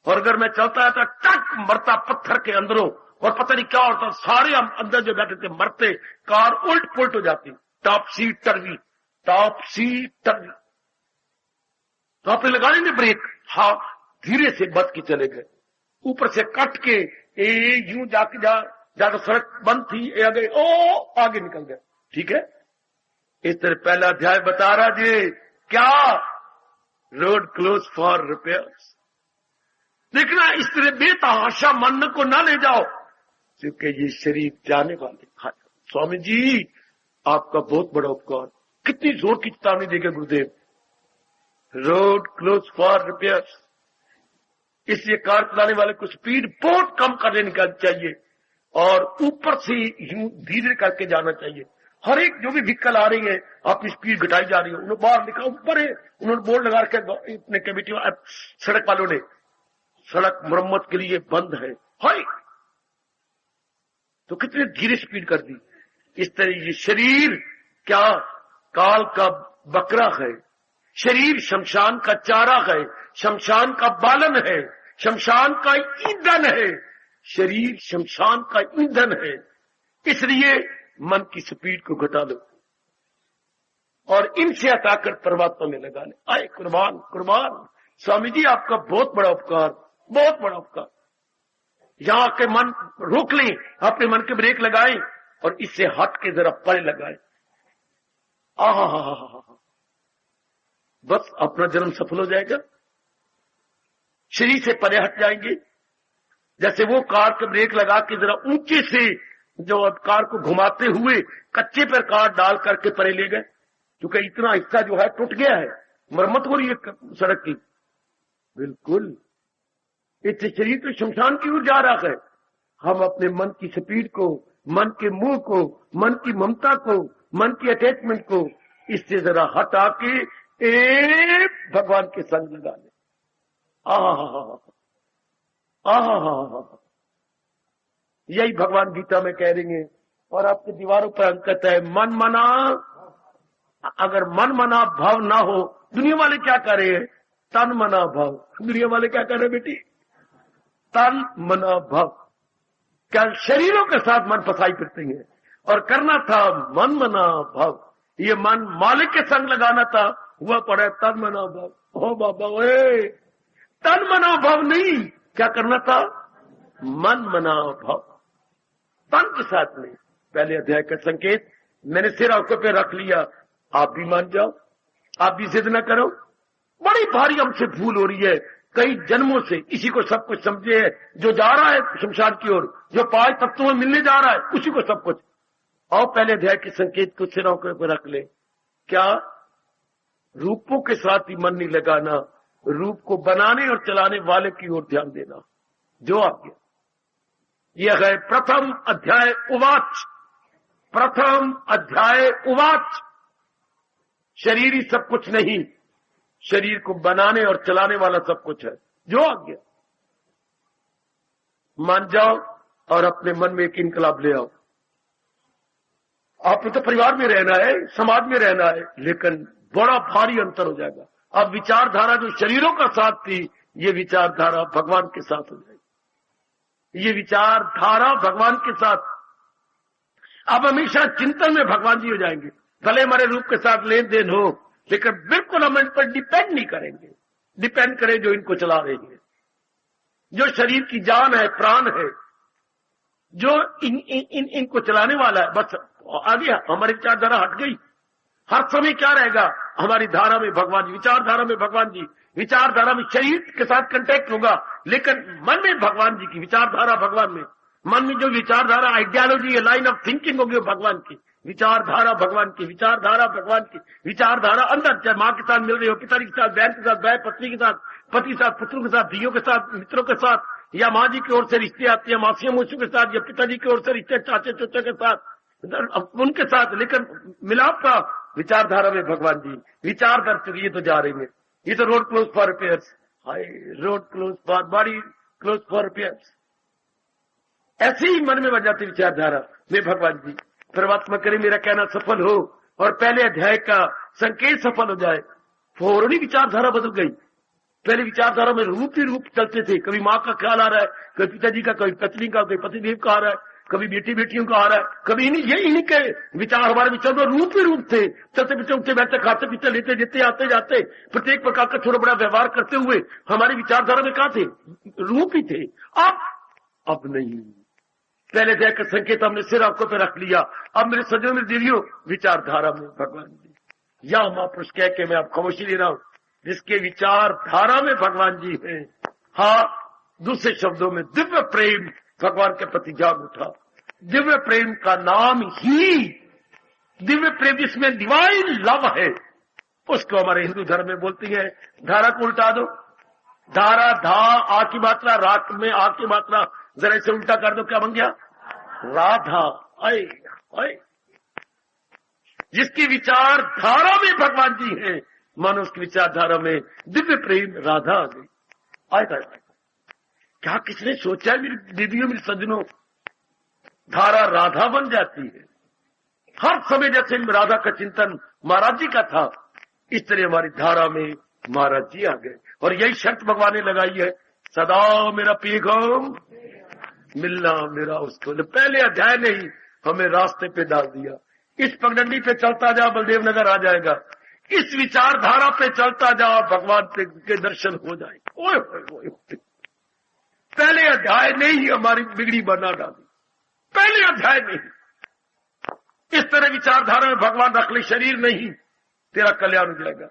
और अगर मैं चलता था टक मरता पत्थर के अंदरों, और पता नहीं क्या होता, सारे हम अंदर जो बैठे थे मरते, कार उल्ट पुलट हो जाती, टॉप सी टर्वी, टॉप सी टर्वी। तो आपने लगा लेंगे ब्रेक, हाँ, धीरे से बच के चले गए, ऊपर से कट के यूं जाके जाकर सड़क बंद थी, आगे आगे निकल गए, ठीक है। इस तरह पहला अध्याय बता रहा जी क्या, रोड क्लोज फॉर रिपेयर्स। देखना इस तरह बेतहाशा मन को ना ले जाओ, क्योंकि ये शरीर जाने वाले। स्वामी जी आपका बहुत बड़ा उपकार, कितनी जोर की चेतावनी देगा गुरुदेव, रोड क्लोज फॉर रिपेयर्स। इसलिए कार चलाने वाले को स्पीड बहुत कम कर लेनी चाहिए और ऊपर से यूं धीरे करके जाना चाहिए। हर एक जो भी व्हीकल आ रही है आपकी स्पीड घटाई जा रही है, उन्होंने बाहर लिखा ऊपर है, उन्होंने बोर्ड लगा के अपने कमेटी सड़क वालों ने, सड़क मरम्मत के लिए बंद है, हाय, तो कितने धीरे स्पीड कर दी। इस तरह ये शरीर क्या काल का बकरा है, शरीर शमशान का चारा है, शमशान का बालन है, शमशान का ईंधन है। शरीर शमशान का ईंधन है। इसलिए मन की स्पीड को घटा दो और इनसे हटाकर परमात्मा में लगा ले। आए कुर्बान कुर्बान। स्वामी जी आपका बहुत बड़ा उपकार, बहुत बड़ा उपकार। यहां के मन रोक लें, अपने मन के ब्रेक लगाएं और इससे हट के जरा परे लगाएं। बस अपना जन्म सफल हो जाएगा। शरीर से परे हट जाएंगे। जैसे वो कार के ब्रेक लगा के जरा ऊंचे से जो कार को घुमाते हुए कच्चे पर कार डाल करके परे ले गए, क्योंकि इतना हिस्सा जो है टूट गया है, मरम्मत हो रही है सड़क की। बिल्कुल इससे शरीर तो शमशान की ओर जा रहा है। हम अपने मन की स्पीड को, मन के मुंह को, मन की ममता को, मन की अटैचमेंट को इससे जरा हटा के एक भगवान के संग लगा ले। यही भगवान गीता में कह रही है। और आपकी दीवारों पर अंकित है, मन मना। अगर मन मना भाव ना हो, दुनिया वाले क्या कर रहे हैं? तन मना भाव। दुनिया वाले क्या कर रहे हैं बेटी? तन मना भाव। क्या शरीरों के साथ मन फसाई फिरते हैं। और करना था मन मना भाव। ये मन मालिक के संग लगाना था, हुआ पड़ा तन मना भाव। ओ बाबा ओए, तन मना भाव नहीं, क्या करना था? मन मना भाव। तन के साथ नहीं। पहले अध्याय का संकेत मैंने सिर आंखों पे रख लिया। आप भी मान जाओ, आप भी जिद न करो। बड़ी भारी हमसे भूल हो रही है कई जन्मों से। इसी को सब कुछ समझे है, जो जा रहा है शमशान की ओर, जो 5 तत्वों में मिलने जा रहा है, उसी को सब कुछ। और पहले अध्याय के संकेत को सिर आंखों पे रख ले। क्या? रूपों के साथ ही मन नहीं लगाना, रूप को बनाने और चलाने वाले की ओर ध्यान देना। जो आज्ञा। यह है प्रथम अध्याय उवाच। प्रथम अध्याय उवाच। शरीर ही सब कुछ नहीं, शरीर को बनाने और चलाने वाला सब कुछ है। जो आज्ञा। मान जाओ और अपने मन में एक इनकलाब ले आओ। आपने तो परिवार में रहना है, समाज में रहना है, लेकिन बड़ा भारी अंतर हो जाएगा। अब विचारधारा जो शरीरों का साथ थी, ये विचारधारा भगवान के साथ हो जाएगी। ये विचारधारा भगवान के साथ। अब हमेशा चिंतन में भगवान जी हो जाएंगे। भले हमारे रूप के साथ लेन देन हो, लेकिन बिल्कुल हम इन पर डिपेंड नहीं करेंगे। डिपेंड करें जो इनको चला रहे हैं, जो शरीर की जान है, प्राण है, जो इनको चलाने वाला है। बस आगे हमारी विचारधारा हट गई। हर समय क्या रहेगा? हमारी धारा में भगवान जी, विचारधारा में भगवान जी। विचारधारा में शरीर के साथ कंटेक्ट होगा, लेकिन मन में भगवान जी की विचारधारा। भगवान में मन में जो विचारधारा, आइडियोलॉजी, लाइन ऑफ थिंकिंग होगी भगवान की। विचारधारा भगवान की, विचारधारा भगवान की। विचारधारा अंदर, चाहे माँ के साथ मिल रही हो, पिताजी के साथ, बहन के साथ, बहन पत्नी के साथ, पति के साथ, पुत्रों के साथ, धियों के साथ, मित्रों के साथ, या माँ जी की ओर से रिश्ते आते हैं मासियों मूसियों के साथ, या पिताजी की ओर से रिश्ते चाचे चोचे के साथ, उनके साथ। लेकिन मिलाप का विचारधारा में भगवान जी। विचार कर ये तो जा रही है, ये तो road close for repairs. Hi, road close for, body close for repairs. ऐसे ही मन में बन जाती विचारधारा में भगवान जी। परमात्मा करे मेरा कहना सफल हो और पहले अध्याय का संकेत सफल हो जाए। फौरन ही विचारधारा बदल गई। पहले विचारधारा में रूप ही रूप चलते थे। कभी माँ का ख्याल आ रहा है, कभी पिताजी का, कभी पत्नी का, कभी पतिदेव का आ रहा है, कभी बेटी बेटियों का आ रहा है, कभी इन्हीं के विचार हमारे विचार में रूप ही रूप थे। चलते पीछे, उठते बैठते, खाते पीते, लेते देते, आते जाते, प्रत्येक प्रकार का छोटा बड़ा व्यवहार करते हुए हमारी विचारधारा में कहा थे? रूप ही थे। अब नहीं। पहले जाकर संकेत हमने सिर आंखों पे रख लिया। अब मेरे सज्जनों में देवियों, विचारधारा में भगवान जी। या महापुरुष कह के मैं अब खामोशी ले रहा हूं, जिसके विचारधारा में भगवान जी है। हाँ, दूसरे शब्दों में दिव्य प्रेम भगवान के प्रति जाग उठा। दिव्य प्रेम का नाम ही दिव्य प्रेम, जिसमें डिवाइन लव है, उसको हमारे हिंदू धर्म में बोलती है। धारा को उल्टा दो। धारा, धा, आ की मात्रा, रात में आ की मात्रा जरा इसे उल्टा कर दो, क्या बन गया? राधा। आए आए, जिसकी विचारधारा में भगवान जी हैं, मानो उसकी विचारधारा में दिव्य प्रेम राधा आ गई। आएगा। क्या किसने सोचा है मेरी दीदियों, मेरे सज्जनों, धारा राधा बन जाती है। हर समय जैसे राधा का चिंतन महाराज जी का था, इस तरह हमारी धारा में महाराज जी आ गए और यही शर्त भगवान ने लगाई है, सदा मेरा पैगाम मिलना मेरा उसको। पहले अध्याय ने ही हमें रास्ते पे डाल दिया। इस पगडंडी पे चलता जा, बलदेव नगर आ जाएगा। इस विचारधारा पे चलता जा, भगवान के दर्शन हो जाए। ओए ओए ओए, पहले अध्याय ने ही हमारी बिगड़ी बना डाली। पहले अध्याय में ही इस तरह विचारधारा में भगवान रख ले, शरीर नहीं, तेरा कल्याण हो जाएगा।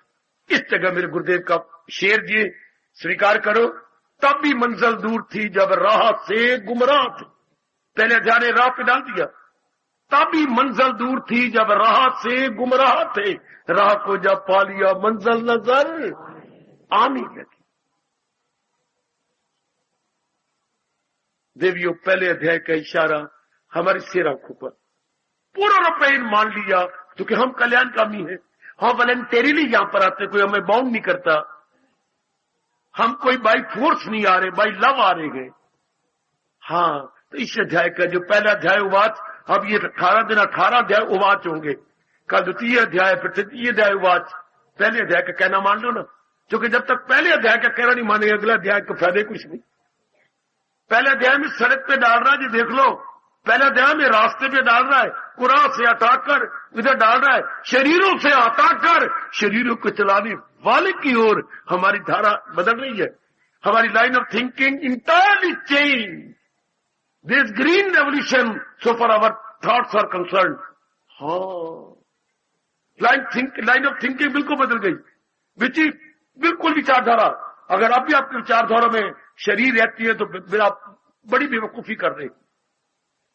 इस जगह मेरे गुरुदेव का शेर दिए, स्वीकार करो। तब भी मंजिल दूर थी जब राह से गुमराह थे। पहले अध्याय ने राह पे डाल दिया। तब भी मंजिल दूर थी जब राह से गुमराह थे, राह को जब पा लिया मंजिल नजर आने लगी। देवियों, पहले अध्याय का इशारा हमारी सिर आंखों पर पूरा रूपेण मान लिया, क्योंकि हम कल्याणकामी हैं। हम वॉलंटेरिली यहां पर आते, कोई हमें बाउंड नहीं करता। हम कोई बाई फोर्स नहीं आ रहे, बाई लव आ रहे हैं। हाँ, तो इस अध्याय का जो पहला अध्याय उवाच, अब ये 18 दिन 18 अध्याय उवाच होंगे। कल द्वितीय अध्याय, फिर तृतीय अध्याय उवाच। पहले अध्याय का कहना मान लो ना, क्योंकि जब तक पहले अध्याय का कहना नहीं मानेंगे, अगला अध्याय का फायदे कुछ नहीं। पहले अध्याय में सड़क पे डाल रहा है जी, देख लो। पहले अध्याय में रास्ते पे डाल रहा है, कुरान से हटाकर इधर डाल रहा है, शरीरों से हटाकर शरीरों को चलाने वाले की ओर हमारी धारा बदल रही है। हमारी line of thinking entirely change. This green revolution so for our thoughts are concern. हाँ, लाइन ऑफ थिंकिंग बिल्कुल बदल गई। बिल्कुल विचारधारा। अगर अब भी आपकी विचारधारा में शरीर रहती है तो फिर आप बड़ी बेवकूफी कर रहे।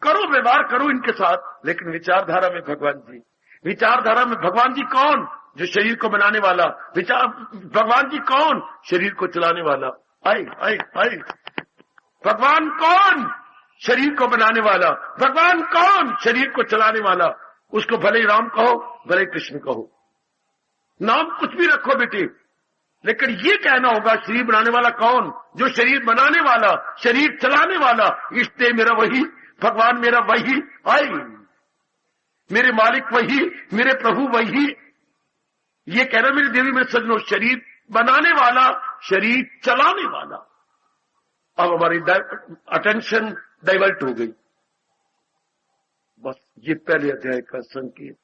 करो, व्यवहार करो इनके साथ, लेकिन विचारधारा में भगवान जी। विचारधारा में भगवान जी कौन? जो शरीर को बनाने वाला। भगवान जी कौन? शरीर को चलाने वाला। आए आए आए। भगवान कौन? शरीर को बनाने वाला। भगवान कौन? शरीर को चलाने वाला। उसको भले ही राम कहो, भले ही कृष्ण कहो, नाम कुछ भी रखो बेटे, लेकिन ये कहना होगा शरीर बनाने वाला कौन? जो शरीर बनाने वाला, शरीर चलाने वाला। इष्टे मेरा वही, भगवान मेरा वही, आई मेरे मालिक वही, मेरे प्रभु वही। ये कहना मेरी देवी मेरे सजनों, शरीर बनाने वाला, शरीर चलाने वाला। अब हमारी अटेंशन डाइवर्ट हो गई। बस ये पहले अध्याय का संकेत।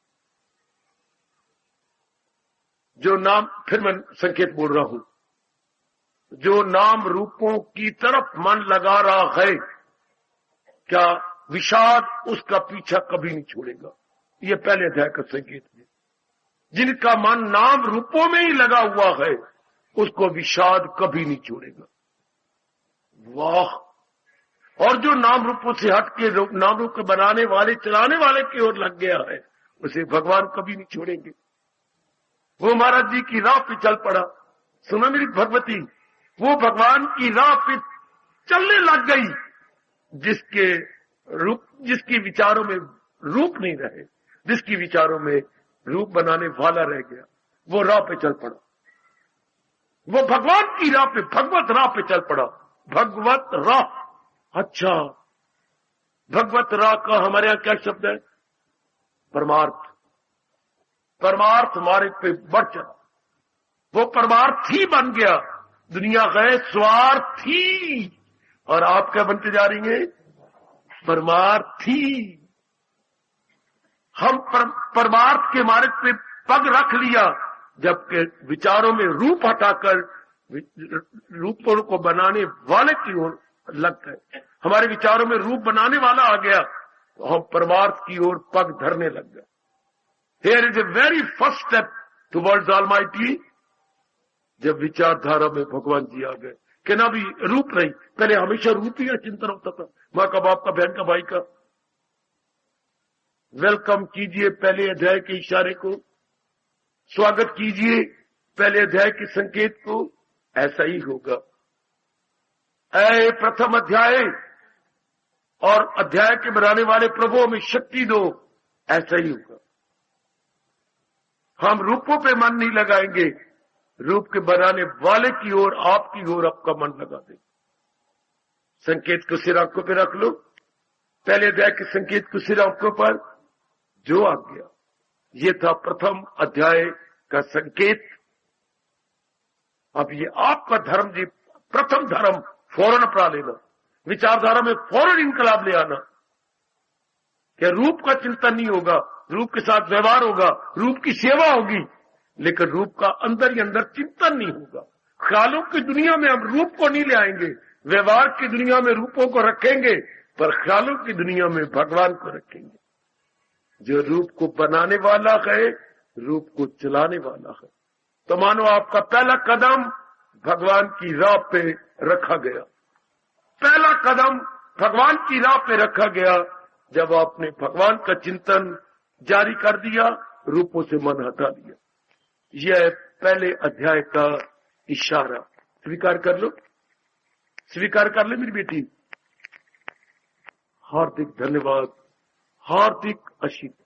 जो नाम, फिर मैं संकेत बोल रहा हूं, जो नाम रूपों की तरफ मन लगा रहा है, क्या विषाद उसका पीछा कभी नहीं छोड़ेगा। ये पहले अध्याय का संकेत है। जिनका मन नाम रूपों में ही लगा हुआ है, उसको विषाद कभी नहीं छोड़ेगा। वाह! और जो नाम रूपों से हट के नाम रूप के बनाने वाले, चलाने वाले की ओर लग गया है, उसे भगवान कभी नहीं छोड़ेंगे। वो महाराज जी की राह पे चल पड़ा। सुना मेरी भगवती, वो भगवान की राह पे चलने लग गई, जिसके विचारों में रूप नहीं रहे, जिसकी विचारों में रूप बनाने वाला रह गया, वो राह पे चल पड़ा। वो भगवान की राह पे, भगवत राह पे चल पड़ा। भगवत राह। अच्छा, भगवत राह का हमारे यहां क्या शब्द है? परमार्थ। परमार्थ हमारे पे बढ़ चला। वो परमार्थी बन गया। दुनिया गए स्वार्थी, और आप क्या बनते जा रही हैं? परमार्थी। हम परमार्थ के मार्ग पे पग रख लिया, जबकि विचारों में रूप हटाकर रूपों को बनाने वाले की ओर लग गए। हमारे विचारों में रूप बनाने वाला आ गया, तो हम परमार्थ की ओर पग धरने लग गए। Here is a very first step towards Almighty, जब विचारधारा में भगवान जी आ गए। कि ना भी रूप नहीं, पहले हमेशा रूप ही चिंतन होता था, माँ का, बाप का, बहन का, भाई का। वेलकम कीजिए पहले अध्याय के इशारे को, स्वागत कीजिए पहले अध्याय के संकेत को। ऐसा ही होगा। ऐ प्रथम अध्याय और अध्याय के बनाने वाले प्रभु हमें शक्ति दो, ऐसा ही होगा। हम रूपों पे मन नहीं लगाएंगे, रूप के बनाने वाले की ओर, आपकी ओर आपका मन लगा दे। संकेत को सिर आंखों पे रख लो। पहले अध्याय के संकेत को सिर आंखों पर जो आ गया, ये था प्रथम अध्याय का संकेत। अब ये आपका धर्म जी, प्रथम धर्म फौरन अपना लेना, विचारधारा में फौरन इनकलाब ले आना। क्या रूप का चिंतन नहीं होगा, रूप के साथ व्यवहार होगा, रूप की सेवा होगी, लेकिन रूप का अंदर ही अंदर चिंतन नहीं होगा। ख्यालों की दुनिया में हम रूप को नहीं ले आएंगे, व्यवहार की दुनिया में रूपों को रखेंगे, पर ख्यालों की दुनिया में भगवान को रखेंगे। जो रूप को बनाने वाला है, रूप को चलाने वाला है। तो मानो आपका पहला कदम भगवान की राह पे रखा गया, पहला कदम भगवान की राह पे रखा गया जब आपने भगवान का चिंतन जारी कर दिया, रूपों से मन हटा दिया। यह पहले अध्याय का इशारा। स्वीकार कर लो, स्वीकार कर ले मेरी बेटी। हार्दिक धन्यवाद, हार्दिक आशीर्वाद।